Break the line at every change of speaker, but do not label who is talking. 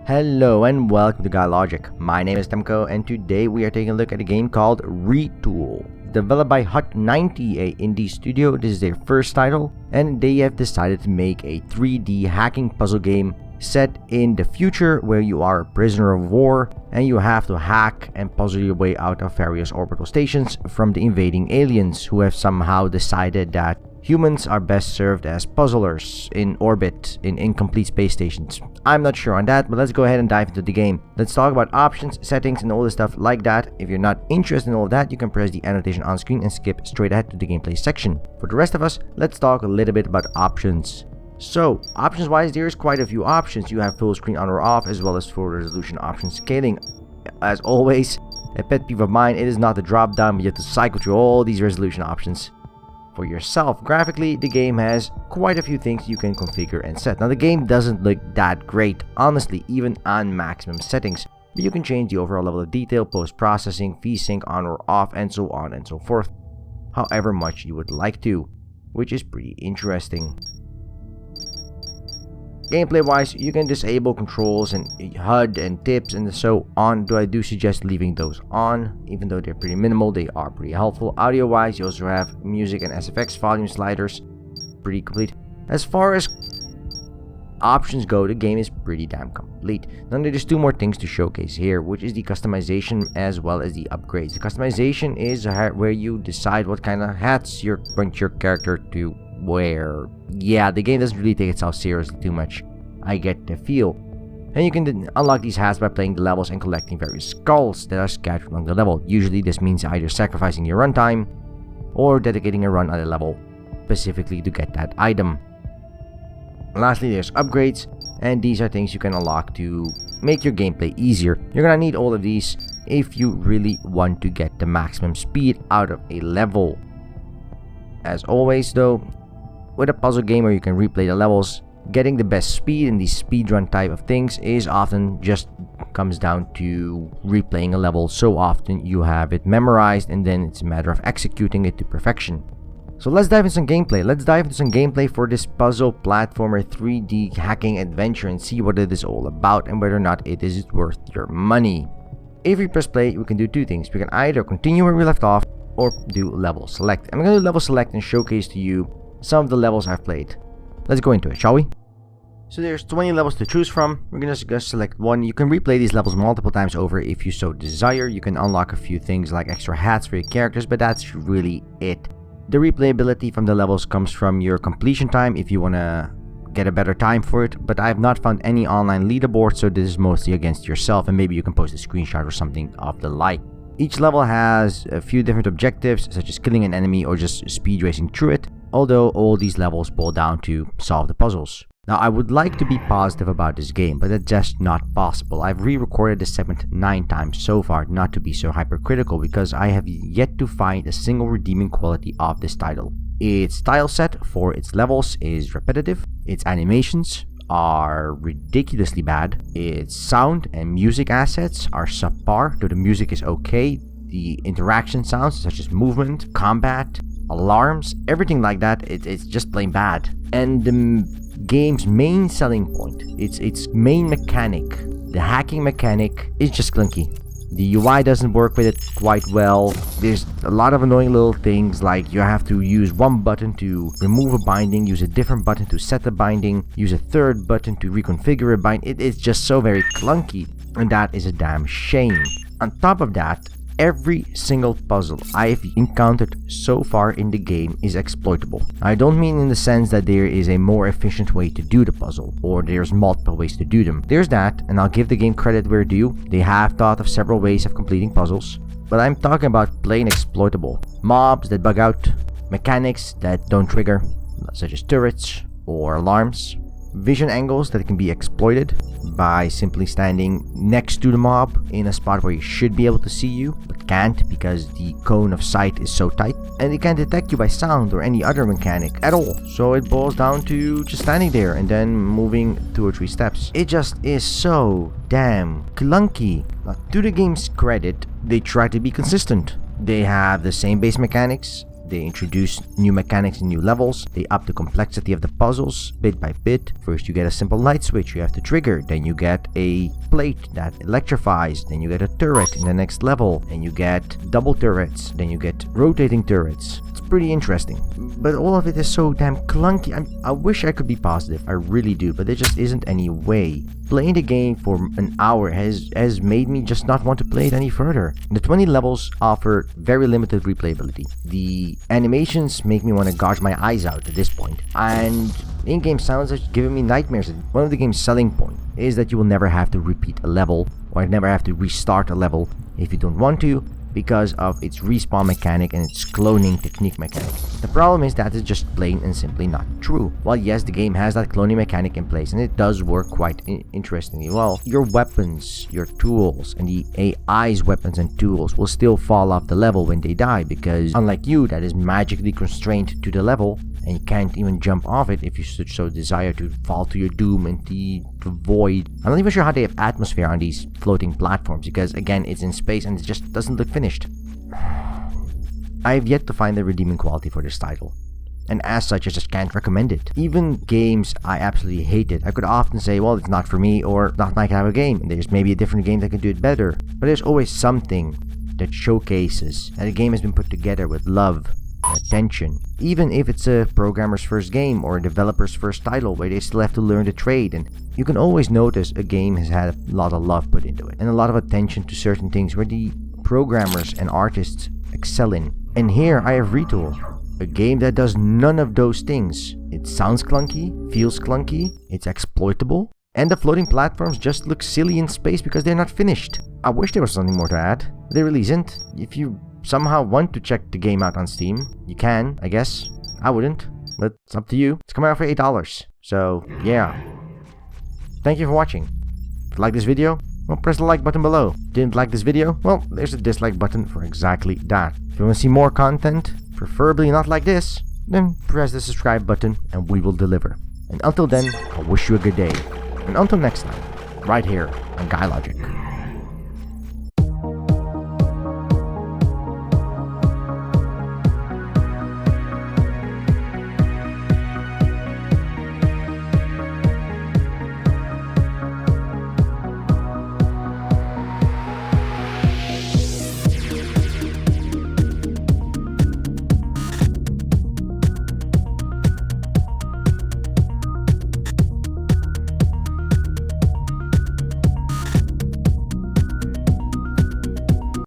Hello and welcome to Logic. My name is Temko and today we are taking a look at a game called Retool. Developed by Hut90, a indie studio. This is their first title and they have decided to make a 3D hacking puzzle game set in the future where you are a prisoner of war and you have to hack and puzzle your way out of various orbital stations from the invading aliens who have somehow decided that humans are best served as puzzlers in orbit in incomplete space stations. I'm not sure on that, but let's go ahead and dive into the game. Let's talk about options, settings, and all the stuff like that. If you're not interested in all of that, you can press the annotation on screen and skip straight ahead to the gameplay section. For the rest of us, let's talk a little bit about options. So, options wise, there's quite a few options. You have full screen on or off, as well as full resolution option scaling. As always, a pet peeve of mine, it is not the drop down, but you have to cycle through all these resolution options for yourself. Graphically, the game has quite a few things you can configure and set. Now, the game doesn't look that great, honestly, even on maximum settings, but you can change the overall level of detail, post-processing, VSync on or off, and so on and so forth, however much you would like to, which is pretty interesting. Gameplay wise, you can disable controls and HUD and tips and so on. I do suggest leaving those on, even though they're pretty minimal, they are pretty helpful. Audio wise, you also have music and SFX volume sliders, pretty complete. As far as options go, the game is pretty damn complete. Now there's two more things to showcase here, which is the customization as well as the upgrades. The customization is where you decide what kind of hats you want your character to wear. Yeah, the game doesn't really take itself seriously too much, I get the feel. And you can unlock these hats by playing the levels and collecting various skulls that are scattered along the level. Usually this means either sacrificing your runtime or dedicating a run on a level specifically to get that item. Lastly, there's upgrades, and these are things you can unlock to make your gameplay easier. You're gonna need all of these if you really want to get the maximum speed out of a level. As always though, with a puzzle game where you can replay the levels, getting the best speed in these speedrun type of things is often just comes down to replaying a level so often you have it memorized, and then it's a matter of executing it to perfection. So let's dive into some gameplay. Let's dive into some gameplay for this puzzle platformer 3D hacking adventure and see what it is all about and whether or not it is worth your money. If we press play, we can do two things. We can either continue where we left off or do level select. I'm going to do level select and showcase to you some of the levels I've played. Let's go into it, shall we? So there's 20 levels to choose from. We're going to just select one. You can replay these levels multiple times over if you so desire. You can unlock a few things like extra hats for your characters, but that's really it. The replayability from the levels comes from your completion time if you want to get a better time for it, but I have not found any online leaderboard, so this is mostly against yourself, and maybe you can post a screenshot or something of the like. Each level has a few different objectives, such as killing an enemy or just speed racing through it, although all these levels boil down to solve the puzzles. Now, I would like to be positive about this game, but that's just not possible. I've re-recorded this segment 9 times so far, not to be so hypercritical, because I have yet to find a single redeeming quality of this title. Its tile set for its levels is repetitive, its animations are ridiculously bad, its sound and music assets are subpar, though the music is okay. The interaction sounds such as movement, combat, alarms, everything like that, it's just plain bad. And the game's main selling point, its main mechanic, the hacking mechanic, is just clunky. The UI doesn't work with it quite well. There's a lot of annoying little things, like you have to use one button to remove a binding, use a different button to set the binding, use a third button to reconfigure a bind. It's just so very clunky, and that is a damn shame. On top of that, every single puzzle I've encountered so far in the game is exploitable. I don't mean in the sense that there is a more efficient way to do the puzzle, or there's multiple ways to do them. There's that, and I'll give the game credit where due. They have thought of several ways of completing puzzles, but I'm talking about plain exploitable. Mobs that bug out, mechanics that don't trigger, such as turrets or alarms, vision angles that can be exploited by simply standing next to the mob in a spot where you should be able to see you but can't because the cone of sight is so tight, and they can't detect you by sound or any other mechanic at all, so it boils down to just standing there and then moving 2 or 3 steps. It just is so damn clunky. Now, to the game's credit, they try to be consistent. They have the same base mechanics, They introduce new mechanics and new levels. They up the complexity of the puzzles bit by bit. First you get a simple light switch you have to trigger, then you get a plate that electrifies, then you get a turret in the next level, and you get double turrets, then you get rotating turrets. It's pretty interesting, but all of it is so damn clunky. I wish I could be positive, I really do, but there just isn't any way. Playing the game for an hour has made me just not want to play it any further. The 20 levels offer very limited replayability. The animations make me want to gouge my eyes out at this point, and in-game sounds are giving me nightmares. One of the game's selling points is that you will never have to repeat a level, or never have to restart a level if you don't want to, because of its respawn mechanic and its cloning technique mechanic. The problem is that it's just plain and simply not true. While yes, the game has that cloning mechanic in place and it does work quite interestingly well, your weapons, your tools, and the AI's weapons and tools will still fall off the level when they die, because unlike you that is magically constrained to the level, and you can't even jump off it if you so desire to fall to your doom into the void. I'm not even sure how they have atmosphere on these floating platforms, because again, it's in space and it just doesn't look finished. I have yet to find the redeeming quality for this title, and as such I just can't recommend it. Even games I absolutely hated, I could often say, well, it's not for me, or not my kind of game, and there's maybe a different game that can do it better. But there's always something that showcases that a game has been put together with love and attention, even if it's a programmer's first game or a developer's first title where they still have to learn the trade. And you can always notice a game has had a lot of love put into it and a lot of attention to certain things where the programmers and artists excel in. And here I have Retool, a game that does none of those things. It sounds clunky, feels clunky, it's exploitable, and the floating platforms just look silly in space because they're not finished. I wish there was something more to add, but there really isn't. If you somehow want to check the game out on Steam, you can, I guess. I wouldn't, but it's up to you. It's coming out for $8, so yeah. Thank you for watching. If you like this video, well, press the like button below. Didn't like this video? Well, there's a dislike button for exactly that. If you want to see more content, preferably not like this, then press the subscribe button and we will deliver. And until then, I wish you a good day. And until next time, right here on Guy Logic.